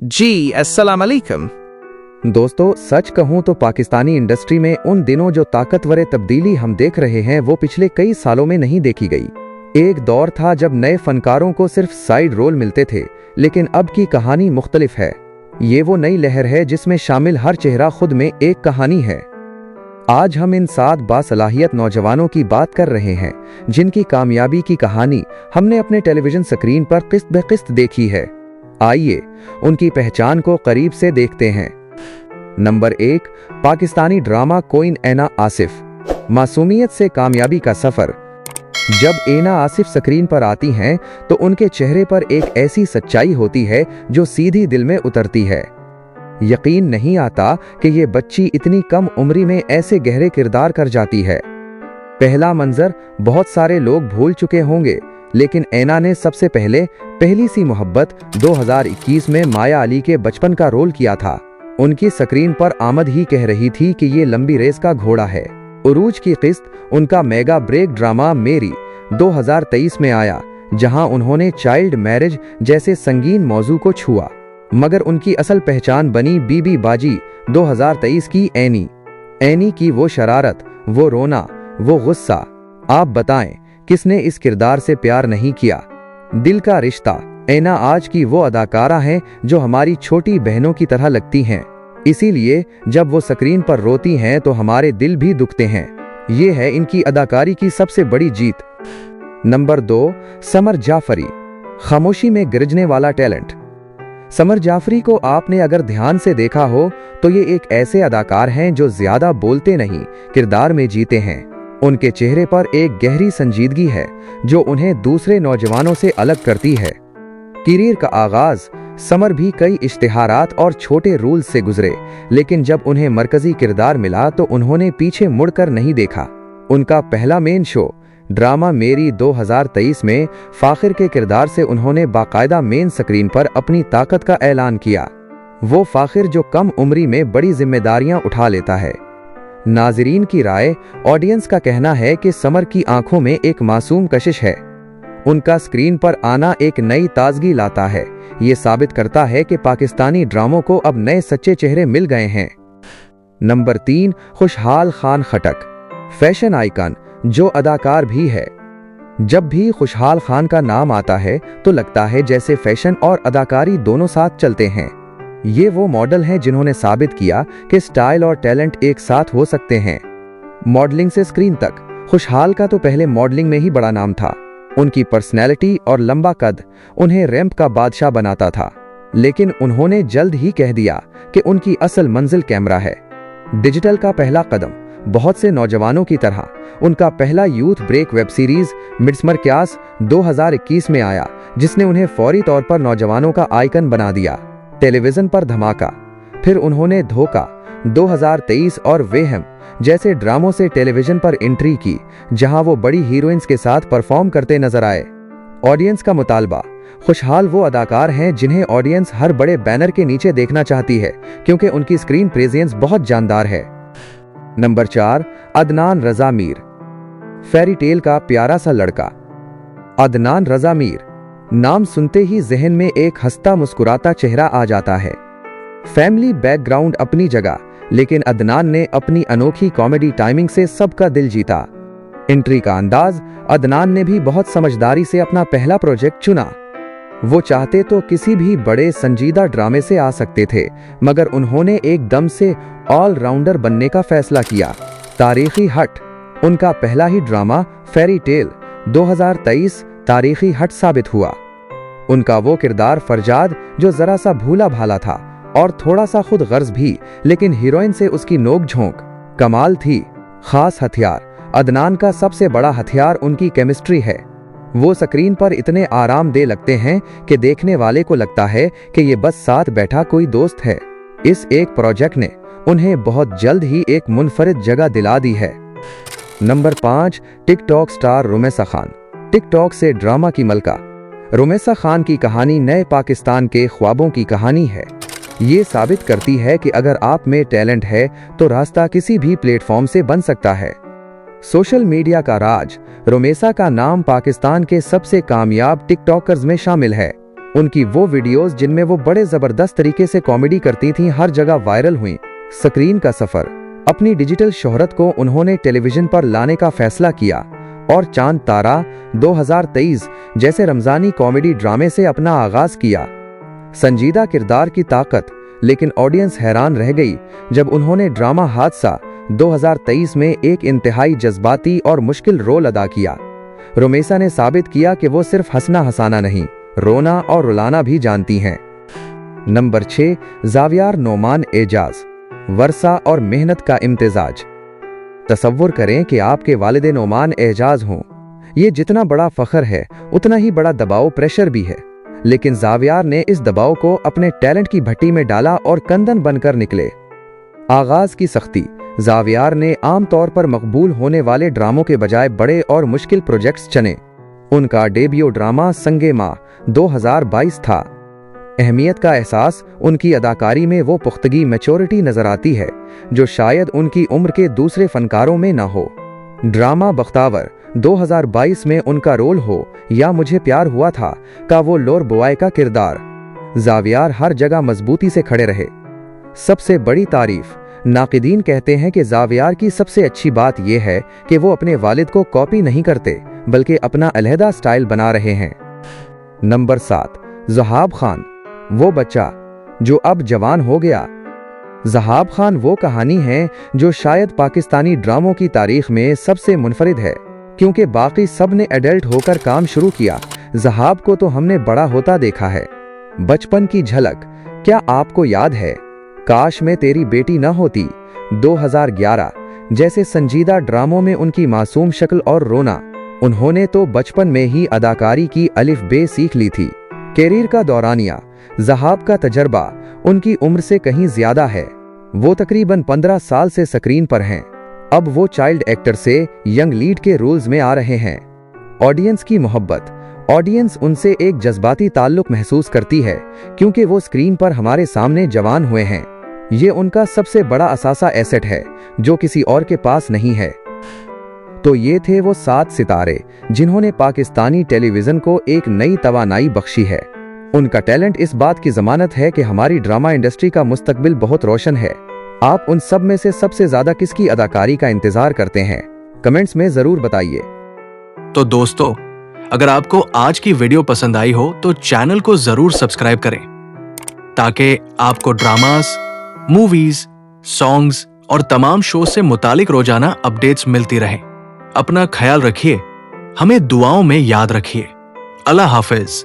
जी अस्सलाम वालेकुम। दोस्तों, सच कहूं तो पाकिस्तानी इंडस्ट्री में उन दिनों जो ताकतवर तब्दीली हम देख रहे हैं वो पिछले कई सालों में नहीं देखी गई। एक दौर था जब नए फनकारों को सिर्फ साइड रोल मिलते थे, लेकिन अब की कहानी मुख्तलिफ है। ये वो नई लहर है जिसमें शामिल हर चेहरा खुद में एक कहानी है। आज हम इन 7 बासलाहियत नौजवानों की बात कर रहे हैं जिनकी कामयाबी की कहानी हमने अपने टेलीविजन स्क्रीन पर किस्त ब किस्त देखी है। आइए उनकी पहचान को करीब से देखते हैं। नंबर 1, पाकिस्तानी ड्रामा क्वीन ऐना आसिफ। मासूमियत से कामयाबी का सफर। जब ऐना आसिफ स्क्रीन पर आती हैं तो उनके चेहरे पर एक ऐसी सच्चाई होती है जो सीधी दिल में उतरती है। यकीन नहीं आता कि ये बच्ची इतनी कम उम्री में ऐसे गहरे किरदार कर जाती है। पहला मंजर बहुत सारे लोग भूल चुके होंगे, लेकिन ऐना ने सबसे पहले पहली सी मोहब्बत 2021 में माया अली के बचपन का रोल किया था। उनकी स्क्रीन पर आमद ही कह रही थी कि ये लंबी रेस का घोड़ा है। उरूज की किस्त उनका मेगा ब्रेक ड्रामा मेरी 2023 में आया, जहां उन्होंने चाइल्ड मैरिज जैसे संगीन मौजू को छुआ, मगर उनकी असल पहचान बनी बीबी बाजी 2023 की ऐनी। ऐनी की वो शरारत, वो रोना, वो गुस्सा। आप बताएं किसने इस किरदार से प्यार नहीं किया। दिल का रिश्ता। ऐना आज की वो अदाकारा हैं जो हमारी छोटी बहनों की तरह लगती हैं, इसीलिए जब वो स्क्रीन पर रोती हैं तो हमारे दिल भी दुखते हैं। ये है इनकी अदाकारी की सबसे बड़ी जीत। Number 2, summer Jafri. खामोशी में गरजने वाला टैलेंट। समर जाफरी को आपने अगर ध्यान से देखा हो तो ये एक ऐसे अदाकार हैं जो ज्यादा बोलते नहीं, किरदार में जीते हैं। उनके चेहरे पर एक गहरी संजीदगी है जो उन्हें दूसरे नौजवानों से अलग करती है। करियर का आगाज समर भी कई इश्तिहारात और छोटे रूल्स से गुजरे, लेकिन जब उन्हें मरकजी किरदार मिला तो उन्होंने पीछे मुड़कर नहीं देखा। उनका पहला मेन शो ड्रामा मेरी 2023 में फाखिर के किरदार से उन्होंने बाकायदा मेन स्क्रीन पर अपनी ताकत का ऐलान किया। वो फाखिर जो कम उम्री में बड़ी जिम्मेदारियां उठा लेता है। नाजरीन की राय, ऑडियंस का कहना है कि समर की आंखों में एक मासूम कशिश है। उनका स्क्रीन पर आना एक नई ताजगी लाता है। ये साबित करता है कि पाकिस्तानी ड्रामों को अब नए सच्चे चेहरे मिल गए हैं। नंबर 3, खुशहाल खान खटक। फैशन आइकन जो अदाकार भी है। जब भी खुशहाल खान का नाम आता है तो लगता है जैसे फैशन और अदाकारी दोनों साथ चलते हैं। ये वो मॉडल हैं जिन्होंने साबित किया कि स्टाइल और टैलेंट एक साथ हो सकते हैं। मॉडलिंग से स्क्रीन तक, खुशहाल का तो पहले मॉडलिंग में ही बड़ा नाम था। उनकी पर्सनैलिटी और लंबा कद उन्हें रैंप का बादशाह बनाता था, लेकिन उन्होंने जल्द ही कह दिया कि उनकी असल मंजिल कैमरा है। डिजिटल का पहला कदम। बहुत से नौजवानों की तरह उनका पहला youth break web series Midsummer chaos 2021 में आया, जिसने उन्हें फौरी तौर पर नौजवानों का आइकन बना दिया। टेलीविजन पर धमाका। फिर उन्होंने धोखा 2023 और वेहम जैसे ड्रामों से टेलीविजन पर एंट्री की, जहां वो बड़ी हीरोइंस के साथ परफॉर्म करते नजर आए। ऑडियंस का मुतालबा। खुशहाल वो अदाकार हैं जिन्हें ऑडियंस हर बड़े बैनर के नीचे देखना चाहती है, क्योंकि उनकी स्क्रीन प्रेजेंस बहुत जानदार है। नंबर 4, अदनान रजा मीर। फेरी टेल का प्यारा सा लड़का। अदनान रजा मीर नाम सुनते ही जहन में एक हंसता मुस्कुराता चेहरा आ जाता है। फैमिली बैकग्राउंड अपनी जगह, लेकिन अदनान ने अपनी अनोखी कॉमेडी टाइमिंग से सबका दिल जीता। एंट्री का अंदाज। अदनान ने भी बहुत समझदारी से अपना पहला प्रोजेक्ट चुना। वो चाहते तो किसी भी बड़े संजीदा ड्रामे से आ सकते थे, मगर उन्होंने एकदम से ऑलराउंडर बनने का फैसला किया। तारीखी हट। उनका पहला ही ड्रामा फेरी टेल 2023 तारीखी हट साबित हुआ। उनका वो किरदार फरजाद जो जरा सा भूला भाला था और थोड़ा सा खुद गर्ज भी, लेकिन हीरोइन से उसकी नोक झोंक कमाल थी। खास हथियार। अदनान का सबसे बड़ा हथियार उनकी केमिस्ट्री है। वो स्क्रीन पर इतने आरामदेह लगते हैं कि देखने वाले को लगता है कि ये बस साथ बैठा कोई दोस्त है। इस एक प्रोजेक्ट ने उन्हें बहुत जल्द ही एक मुनफरिद जगह दिला दी है। Number 5, TikTok star Rumaisa Khan. TikTok से ड्रामा की मलका। रुमैसा खान की कहानी नए पाकिस्तान के ख्वाबों की कहानी है। ये साबित करती है कि अगर आप में टैलेंट है तो रास्ता किसी भी प्लेटफॉर्म से बन सकता है। सोशल मीडिया का राज। रुमैसा का नाम पाकिस्तान के सबसे कामयाब टिकटॉकर्स में शामिल है। उनकी वो वीडियोस जिनमें वो बड़े जबरदस्त तरीके से कॉमेडी करती थीं हर जगह वायरल हुईं। स्क्रीन का सफर। अपनी डिजिटल शोहरत को उन्होंने टेलीविजन पर लाने का फैसला किया और चांद तारा 2023 जैसे रमजानी कॉमेडी ड्रामे से अपना आगाज किया। संजीदा किरदार की ताकत, लेकिन ऑडियंस हैरान रह गई जब उन्होंने ड्रामा हादसा 2023 में एक इंतहाई जज्बाती और मुश्किल रोल अदा किया। रुमेसा ने साबित किया कि वो सिर्फ हंसना हंसाना नहीं, रोना और रुलाना भी जानती हैं। नंबर 6, ज़ावियार नोमान एजाज। वर्षा और मेहनत का इम्तिजाज। तसव्वुर करें कि आपके वालिद नोमान एजाज हों। ये जितना बड़ा फख्र है उतना ही बड़ा दबाव, प्रेशर भी है। लेकिन ज़ावियार ने इस दबाव को अपने टैलेंट की भट्टी में डाला और कंदन बनकर निकले। आगाज की सख्ती। ज़ावियार ने आमतौर पर मकबूल होने वाले ड्रामों के बजाय बड़े और मुश्किल प्रोजेक्ट्स चुने। उनका डेब्यू ड्रामा संगे माँ 2022 था। अहमियत का एहसास उनकी अदाकारी में वो पुख्तगी, मैच्योरिटी नजर आती है जो शायद उनकी उम्र के दूसरे फनकारों में ना हो। ड्रामा बख्तावर 2022 में उनका रोल हो या मुझे प्यार हुआ था का वो लोर बुआई का किरदार। ज़ावियार हर जगह मजबूती से खड़े रहे। सबसे बड़ी तारीफ। नाक़िदीन कहते हैं कि ज़ावियार की सबसे अच्छी बात यह है कि वो अपने वालिद को कॉपी नहीं करते बल्कि अपना अलहदा स्टाइल बना रहे हैं। नंबर 7, ज़हाब खान। वो बच्चा जो अब जवान हो गया। ज़हाब खान वो कहानी है जो शायद पाकिस्तानी ड्रामों की तारीख में सबसे मुनफरिद है, क्योंकि बाकी सब ने एडल्ट होकर काम शुरू किया। ज़हाब को तो हमने बड़ा होता देखा है। बचपन की झलक। क्या आपको याद है काश मैं तेरी बेटी न होती 2011 जैसे संजीदा ड्रामों में उनकी मासूम शक्ल और रोना। उन्होंने तो बचपन में ही अदाकारी की अलिफ बे सीख ली थी। कैरियर का दौरानिया। ज़हाब का तजर्बा उनकी उम्र से कहीं ज्यादा है। वो तकरीबन 15 साल से स्क्रीन पर हैं। अब वो चाइल्ड एक्टर से यंग लीड के रोल्स में आ रहे हैं। ऑडियंस की मोहब्बत। ऑडियंस उनसे एक जज्बाती ताल्लुक महसूस करती है क्योंकि वो स्क्रीन पर हमारे सामने जवान हुए हैं। ये उनका सबसे बड़ा असासा एसेट है जो किसी और के पास नहीं है। तो ये थे वो 7 सितारे जिन्होंने पाकिस्तानी टेलीविजन को एक नई तवानाई बख्शी है। उनका टैलेंट इस बात की जमानत है कि हमारी ड्रामा इंडस्ट्री का मुस्तकबिल बहुत रोशन है। आप उन सब में से सबसे ज्यादा किसकी अदाकारी का इंतजार करते हैं? कमेंट्स में जरूर बताइए। तो दोस्तों, अगर आपको आज की वीडियो पसंद आई हो तो चैनल को जरूर सब्सक्राइब करें ताकि आपको ड्रामास, मूवीज, सॉन्ग्स और तमाम शो से मुतालिक रोजाना अपडेट्स मिलती रहें। अपना ख्याल रखिए, हमें दुआओं में याद रखिए। अल्लाह हाफिज।